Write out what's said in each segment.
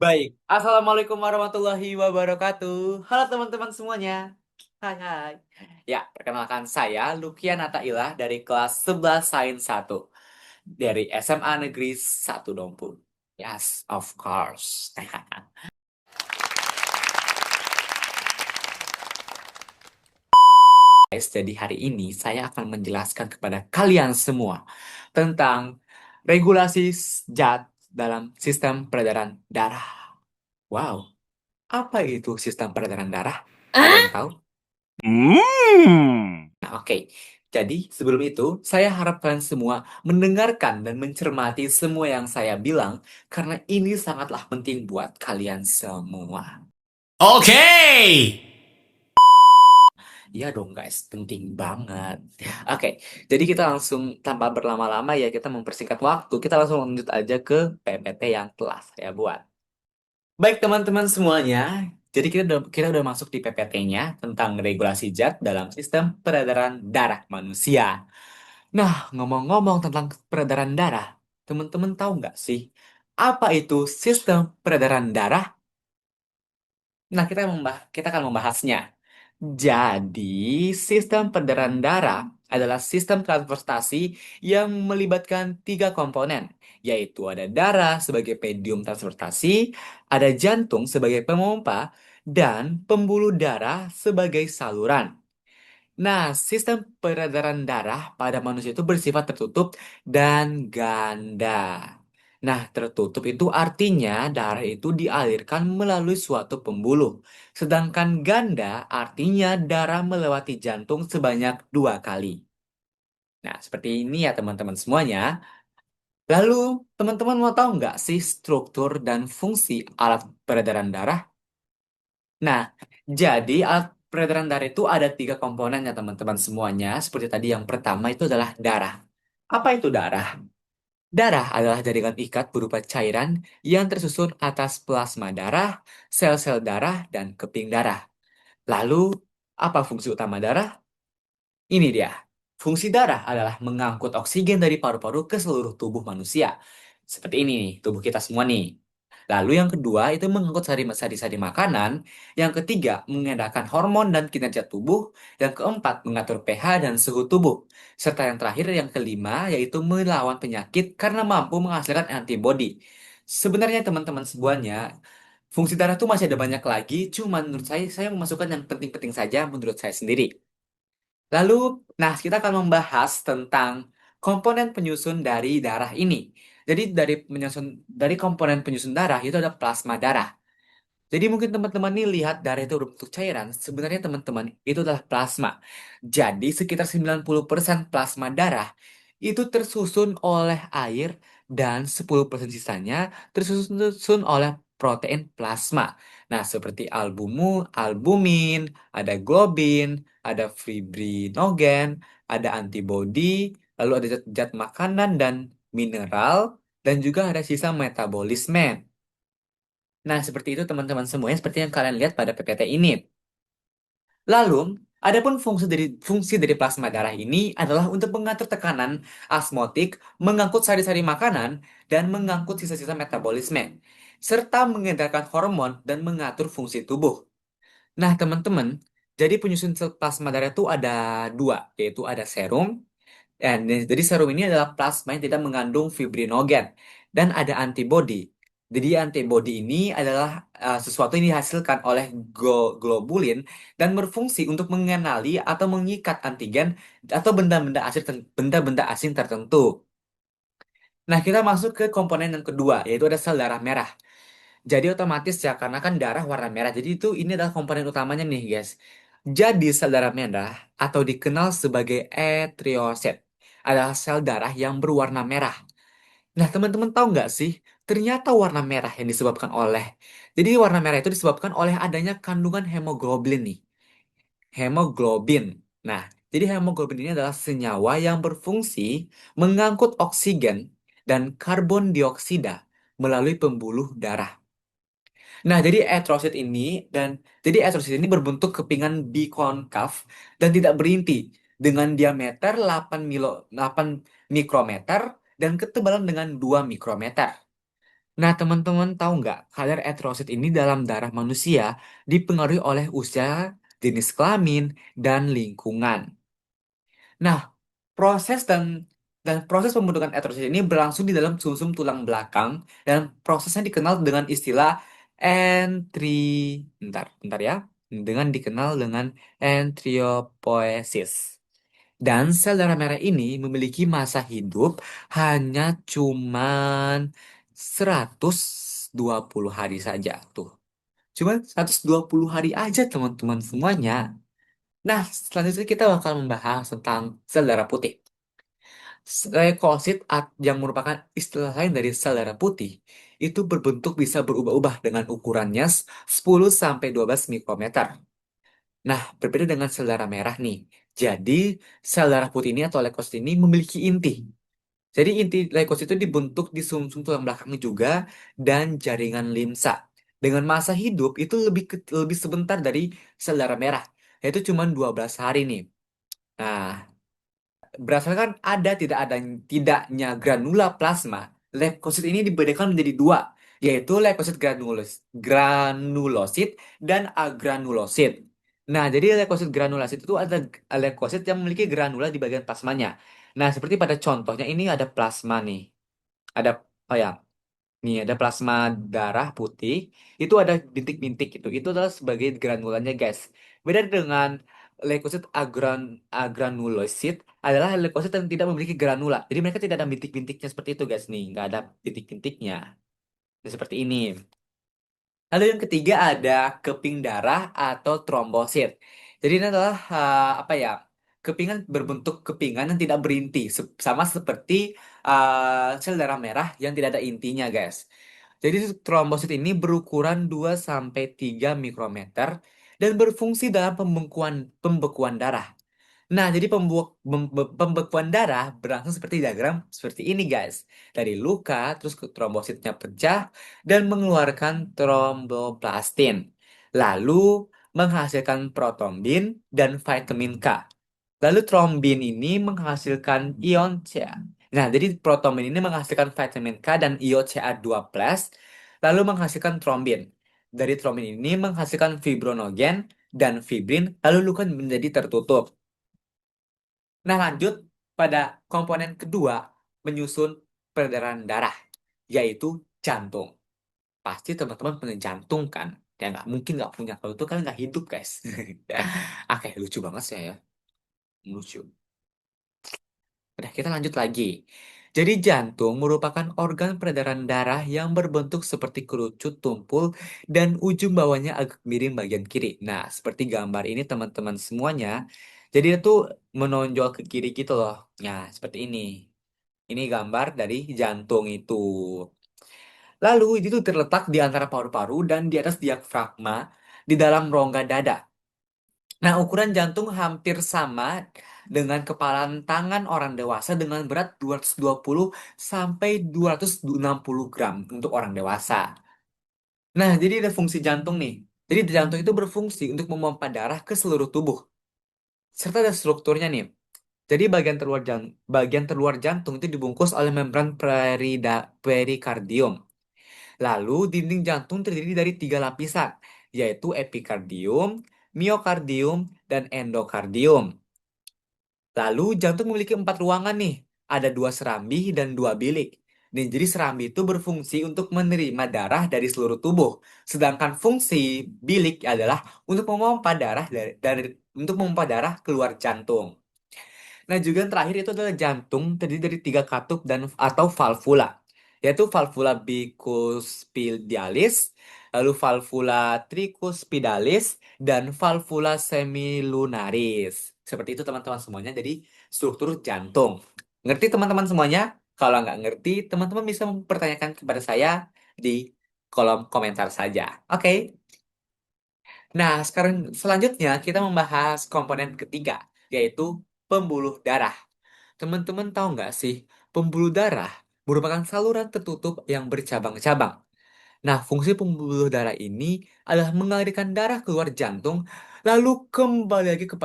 Baik, Assalamualaikum warahmatullahi wabarakatuh. Halo teman-teman semuanya. Hai, hai. Ya, perkenalkan saya Lukian Natailah dari kelas 11 Sains 1 dari SMA Negeri 1 Dompu. Yes, of course. Guys, jadi hari ini saya akan menjelaskan kepada kalian semua tentang regulasi zat dalam sistem peredaran darah. Wow, apa itu sistem peredaran darah? Ada yang tahu? Nah, oke. Jadi, sebelum itu, saya harap kalian semua mendengarkan dan mencermati semua yang saya bilang, karena ini sangatlah penting buat kalian semua. Okay! Iya dong, guys, penting banget. Oke, jadi kita langsung, tanpa berlama-lama ya, kita mempersingkat waktu, kita langsung lanjut aja ke PPT yang telah saya buat. Baik, teman-teman semuanya, jadi kita udah masuk di PPT-nya tentang regulasi zat dalam sistem peredaran darah manusia. Nah, ngomong-ngomong tentang peredaran darah, teman-teman tahu nggak sih, apa itu sistem peredaran darah? Nah, kita akan membahasnya. Jadi, sistem peredaran darah adalah sistem transportasi yang melibatkan tiga komponen, yaitu ada darah sebagai medium transportasi, ada jantung sebagai pemompa, dan pembuluh darah sebagai saluran. Nah, sistem peredaran darah pada manusia itu bersifat tertutup dan ganda. Nah, tertutup itu artinya darah itu dialirkan melalui suatu pembuluh. Sedangkan ganda artinya darah melewati jantung sebanyak 2 kali. Nah, seperti ini ya teman-teman semuanya. Lalu, teman-teman mau tahu nggak sih struktur dan fungsi alat peredaran darah? Nah, jadi alat peredaran darah itu ada tiga komponen ya teman-teman semuanya. Seperti tadi yang pertama itu adalah darah. Apa itu darah? Darah adalah jaringan ikat berupa cairan yang tersusun atas plasma darah, sel-sel darah, dan keping darah. Lalu, apa fungsi utama darah? Ini dia. Fungsi darah adalah mengangkut oksigen dari paru-paru ke seluruh tubuh manusia. Seperti ini nih, tubuh kita semua nih. Lalu yang kedua itu mengangkut sari-sari makanan. Yang ketiga, mengedarkan hormon dan kinerja tubuh. Yang keempat, mengatur pH dan suhu tubuh. Serta yang terakhir, yang kelima, yaitu melawan penyakit karena mampu menghasilkan antibodi. Sebenarnya teman-teman semuanya, fungsi darah itu masih ada banyak lagi, cuman menurut saya memasukkan yang penting-penting saja menurut saya sendiri. Lalu, nah kita akan membahas tentang komponen penyusun dari darah ini. Jadi dari komponen penyusun darah itu ada plasma darah. Jadi mungkin teman-teman nih lihat darah itu berbentuk cairan, sebenarnya teman-teman itu adalah plasma. Jadi sekitar 90% plasma darah itu tersusun oleh air dan 10% sisanya tersusun oleh protein plasma. Nah, seperti albumin, ada globin, ada fibrinogen, ada antibodi, lalu ada zat-zat makanan dan mineral, dan juga ada sisa metabolisme. Nah, seperti itu teman-teman semuanya, seperti yang kalian lihat pada PPT ini. Lalu, adapun fungsi dari plasma darah ini adalah untuk mengatur tekanan osmotik, mengangkut sari-sari makanan, dan mengangkut sisa-sisa metabolisme, serta mengedarkan hormon dan mengatur fungsi tubuh. Nah, teman-teman, jadi penyusun sel plasma darah itu ada dua, yaitu ada serum. Jadi serum ini adalah plasma yang tidak mengandung fibrinogen dan ada antibodi. Jadi antibodi ini adalah sesuatu yang dihasilkan oleh globulin dan berfungsi untuk mengenali atau mengikat antigen atau benda-benda asing tertentu. Nah, kita masuk ke komponen yang kedua, yaitu ada sel darah merah. Jadi otomatis ya, karena kan darah warna merah. Jadi ini adalah komponen utamanya nih, guys. Jadi sel darah merah atau dikenal sebagai eritrosit adalah sel darah yang berwarna merah. Nah, teman-teman tahu nggak sih? Ternyata warna merah yang disebabkan oleh... Jadi warna merah itu disebabkan oleh adanya kandungan hemoglobin nih. Hemoglobin. Nah, jadi hemoglobin ini adalah senyawa yang berfungsi mengangkut oksigen dan karbon dioksida melalui pembuluh darah. Nah, jadi eritrosit ini berbentuk kepingan bikonkav dan tidak berinti dengan diameter 8 mikrometer dan ketebalan dengan 2 mikrometer. Nah, teman-teman tahu nggak, kadar eritrosit ini dalam darah manusia dipengaruhi oleh usia, jenis kelamin, dan lingkungan. Nah, proses dan proses pembentukan eritrosit ini berlangsung di dalam sumsum tulang belakang dan prosesnya dikenal dengan istilah entri bentar ya, dengan dikenal dengan enteriopoiesis. Dan sel darah merah ini memiliki masa hidup hanya cuman 120 hari saja tuh. Cuman 120 hari aja teman-teman semuanya. Nah, selanjutnya kita bakal membahas tentang sel darah putih. Leukosit yang merupakan istilah lain dari sel darah putih itu berbentuk bisa berubah-ubah dengan ukurannya 10 sampai 12 mikrometer. Nah, berbeda dengan sel darah merah nih. Jadi, sel darah putih ini atau leukosit ini memiliki inti. Jadi, inti leukosit itu dibentuk di sumsum tulang belakang juga dan jaringan limsa. Dengan masa hidup itu lebih sebentar dari sel darah merah, yaitu cuma 12 hari nih. Nah, berdasarkan tidaknya granula plasma, leukosit ini dibedakan menjadi dua, yaitu leukosit granulosit dan agranulosit. Nah, jadi leukosit granulosit itu ada leukosit yang memiliki granula di bagian plasmanya. Nah, seperti pada contohnya ini ada plasma nih. Ada, oh ya, nih ada plasma darah putih, itu ada bintik-bintik itu. Itu adalah sebagai granulanya, guys. Beda dengan leukosit agranulosit adalah leukosit yang tidak memiliki granula. Jadi mereka tidak ada bintik-bintiknya seperti itu, guys. Nih, nggak ada bintik-bintiknya. Nah, seperti ini. Lalu yang ketiga ada keping darah atau trombosit. Jadi ini adalah apa ya? Kepingan berbentuk kepingan yang tidak berinti, sama seperti sel darah merah yang tidak ada intinya, guys. Jadi trombosit ini berukuran 2 sampai 3 mikrometer dan berfungsi dalam pembekuan darah. Nah, jadi pembekuan darah berlangsung seperti diagram seperti ini, guys. Dari luka, terus trombositnya pecah dan mengeluarkan tromboplastin. Lalu menghasilkan protombin dan vitamin K. Lalu trombin ini menghasilkan ion Ca. Nah, jadi protombin ini menghasilkan vitamin K dan ion Ca2+, lalu menghasilkan trombin. Dari trombin ini menghasilkan fibronogen dan fibrin, lalu luka menjadi tertutup. Nah, lanjut pada komponen kedua menyusun peredaran darah, yaitu jantung. Pasti teman-teman punya jantung kan? Ya nggak mungkin nggak punya. Kalau itu kan nggak hidup, guys. Oke, lucu banget sih ya. Lucu. Udah, kita lanjut lagi. Jadi jantung merupakan organ peredaran darah yang berbentuk seperti kerucut tumpul dan ujung bawahnya agak miring bagian kiri. Nah, seperti gambar ini teman-teman semuanya. Jadi itu menonjol ke kiri gitu loh. Nah, seperti ini. Ini gambar dari jantung itu. Lalu itu terletak di antara paru-paru dan di atas diafragma di dalam rongga dada. Nah, ukuran jantung hampir sama dengan kepalan tangan orang dewasa dengan berat 220 sampai 260 gram untuk orang dewasa. Nah, jadi ada fungsi jantung nih. Jadi jantung itu berfungsi untuk memompa darah ke seluruh tubuh. Serta ada strukturnya nih. Jadi bagian terluar jantung itu dibungkus oleh membran perikardium. Lalu dinding jantung terdiri dari tiga lapisan, yaitu epikardium, miokardium, dan endokardium. Lalu jantung memiliki empat ruangan nih. Ada dua serambi dan dua bilik. Dan jadi serambi itu berfungsi untuk menerima darah dari seluruh tubuh. Sedangkan fungsi bilik adalah untuk memompa darah untuk memompa darah keluar jantung. Nah, juga yang terakhir itu adalah jantung terdiri dari tiga katup dan atau valvula, yaitu valvula bicuspidales, lalu valvula tricuspidalis, dan valvula semilunaris. Seperti itu teman-teman semuanya. Jadi struktur jantung. Ngerti teman-teman semuanya? Kalau nggak ngerti, teman-teman bisa mempertanyakan kepada saya di kolom komentar saja. Oke. Nah, sekarang selanjutnya kita membahas komponen ketiga, yaitu pembuluh darah. Teman-teman tahu nggak sih, pembuluh darah merupakan saluran tertutup yang bercabang-cabang. Nah, fungsi pembuluh darah ini adalah mengalirkan darah keluar jantung, lalu kembali lagi ke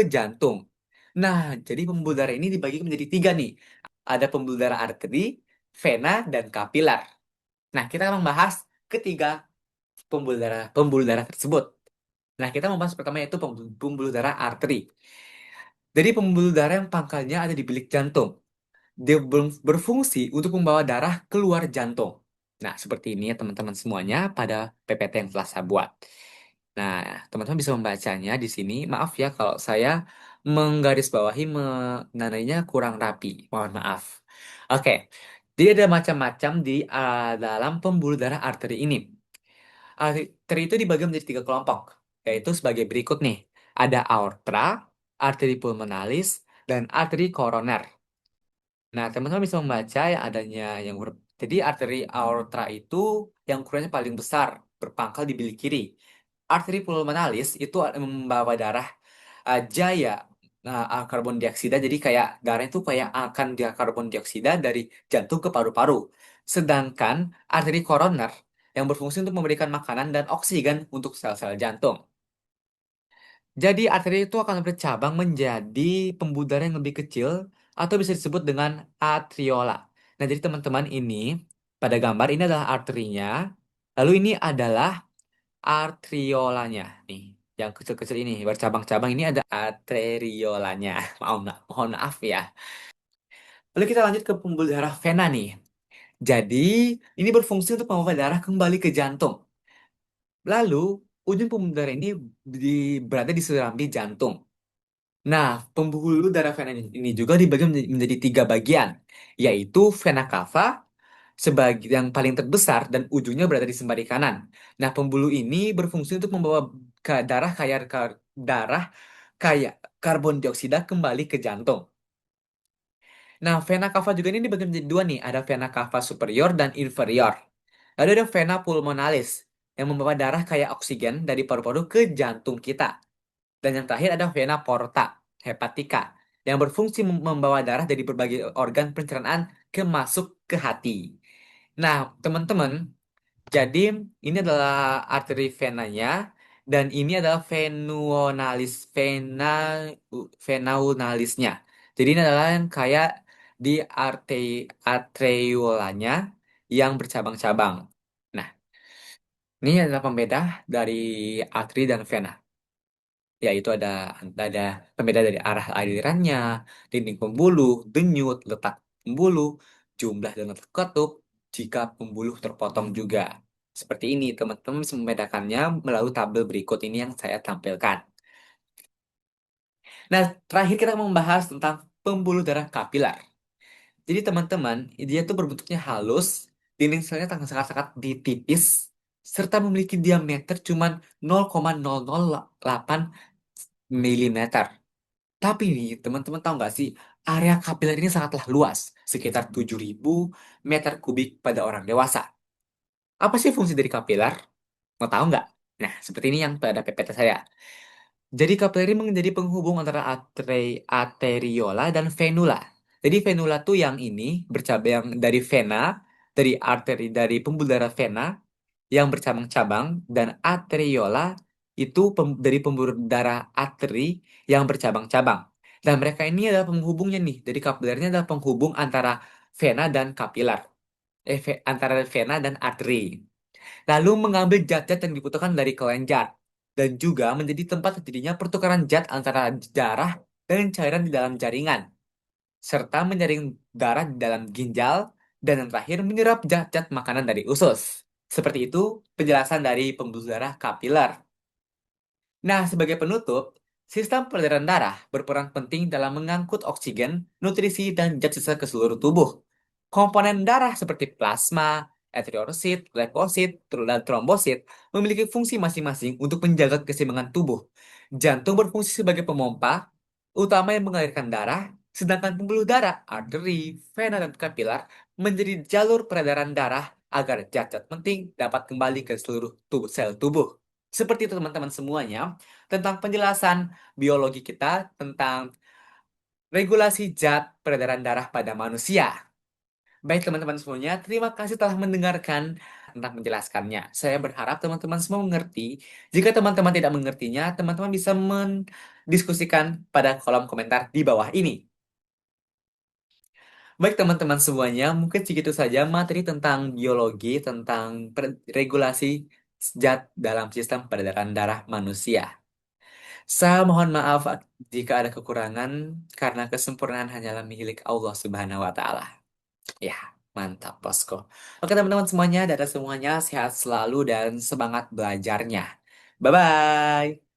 jantung. Nah, jadi pembuluh darah ini dibagi menjadi tiga nih. Ada pembuluh darah arteri, vena, dan kapiler. Nah, kita akan membahas ketiga pembuluh darah tersebut. Nah, kita membahas pertama yaitu pembuluh darah arteri. Jadi pembuluh darah yang pangkalnya ada di bilik jantung. Dia berfungsi untuk membawa darah keluar jantung. Nah, seperti ini ya teman-teman semuanya pada PPT yang telah saya buat. Nah, teman-teman bisa membacanya di sini. Maaf ya kalau saya menggarisbawahi menandainya kurang rapi. Mohon maaf. Oke, jadi ada macam-macam di dalam pembuluh darah arteri ini. Arteri itu dibagi menjadi tiga kelompok, yaitu sebagai berikut nih. Ada aorta, arteri pulmonalis, dan arteri koroner. Nah, teman-teman bisa membaca yang adanya jadi arteri aorta itu yang ukurannya paling besar, berpangkal di bilik kiri. Arteri pulmonalis itu membawa darah jaya karbon dioksida, jadi kayak darah itu kayak akan dia karbon dioksida dari jantung ke paru-paru. Sedangkan arteri koroner yang berfungsi untuk memberikan makanan dan oksigen untuk sel-sel jantung. Jadi arteri itu akan bercabang menjadi pembuluh darah yang lebih kecil atau bisa disebut dengan atriola. Nah, jadi teman-teman ini pada gambar ini adalah arterinya, lalu ini adalah arteriolanya nih. Yang kecil-kecil ini bercabang-cabang ini ada arteriolanya. Mohon maaf ya. Lalu kita lanjut ke pembuluh darah vena nih. Jadi ini berfungsi untuk membawa darah kembali ke jantung. Lalu ujung pembuluh darah ini berada di serambi jantung. Nah, pembuluh darah vena ini juga dibagi menjadi tiga bagian, yaitu vena cava sebagai yang paling terbesar dan ujungnya berada di sembari kanan. Nah, pembuluh ini berfungsi untuk membawa darah kaya karbon dioksida kembali ke jantung. Nah, vena cava juga ini dibagi menjadi dua nih, ada vena cava superior dan inferior. Lalu ada vena pulmonalis yang membawa darah kaya oksigen dari paru-paru ke jantung kita. Dan yang terakhir ada vena porta, hepatika, yang berfungsi membawa darah dari berbagai organ pencernaan ke masuk ke hati. Nah, teman-teman, jadi ini adalah arteri venanya dan ini adalah venaunalisnya. Jadi ini adalah yang kayak di arteriolanya yang bercabang-cabang. Nah, ini adalah pembeda dari arteri dan vena, yaitu ada pembeda dari arah alirannya, dinding pembuluh, denyut, letak pembuluh, jumlah dan letak katup jika pembuluh terpotong juga. Seperti ini, teman-teman bisa membedakannya melalui tabel berikut ini yang saya tampilkan. Nah, terakhir kita membahas tentang pembuluh darah kapiler. Jadi teman-teman, dia tuh berbentuknya halus, dinding selnya sangat-sangat ditipis, serta memiliki diameter cuma 0,008 milimeter. Tapi nih, teman-teman tahu nggak sih, area kapiler ini sangatlah luas, sekitar 7.000 meter kubik pada orang dewasa. Apa sih fungsi dari kapiler? Mau tahu nggak? Nah, seperti ini yang pada PPT saya. Jadi kapilari menjadi penghubung antara arteriola dan venula. Jadi venula tuh yang ini bercabang dari vena, dari arteri, dari pembuluh darah vena yang bercabang-cabang, dan arteriola itu dari pembuluh darah arteri yang bercabang-cabang. Dan mereka ini adalah penghubungnya nih. Jadi kapilernya adalah penghubung antara vena dan kapiler. Antara vena dan arteri. Lalu mengambil zat-zat yang dibutuhkan dari kelenjar dan juga menjadi tempat terjadinya pertukaran zat antara darah dan cairan di dalam jaringan, serta menyaring darah di dalam ginjal, dan yang terakhir menyerap zat-zat makanan dari usus. Seperti itu penjelasan dari pembuluh darah kapiler. Nah, sebagai penutup, sistem peredaran darah berperan penting dalam mengangkut oksigen, nutrisi, dan zat sisa ke seluruh tubuh. Komponen darah seperti plasma, eritrosit, leukosit, dan trombosit memiliki fungsi masing-masing untuk menjaga keseimbangan tubuh. Jantung berfungsi sebagai pemompa utama yang mengalirkan darah, sedangkan pembuluh darah, arteri, vena, dan kapiler menjadi jalur peredaran darah agar zat-zat penting dapat kembali ke seluruh sel tubuh. Seperti itu teman-teman semuanya tentang penjelasan biologi kita tentang regulasi zat peredaran darah pada manusia. Baik teman-teman semuanya, terima kasih telah mendengarkan tentang menjelaskannya. Saya berharap teman-teman semua mengerti. Jika teman-teman tidak mengertinya, teman-teman bisa mendiskusikan pada kolom komentar di bawah ini. Baik teman-teman semuanya, mungkin segitu saja materi tentang biologi, tentang regulasi zat dalam sistem peredaran darah manusia. Saya mohon maaf jika ada kekurangan, karena kesempurnaan hanyalah milik Allah Subhanahu wa Ta'ala. Ya, mantap, bosku. Oke, teman-teman semuanya, dadah semuanya, sehat selalu dan semangat belajarnya. Bye-bye.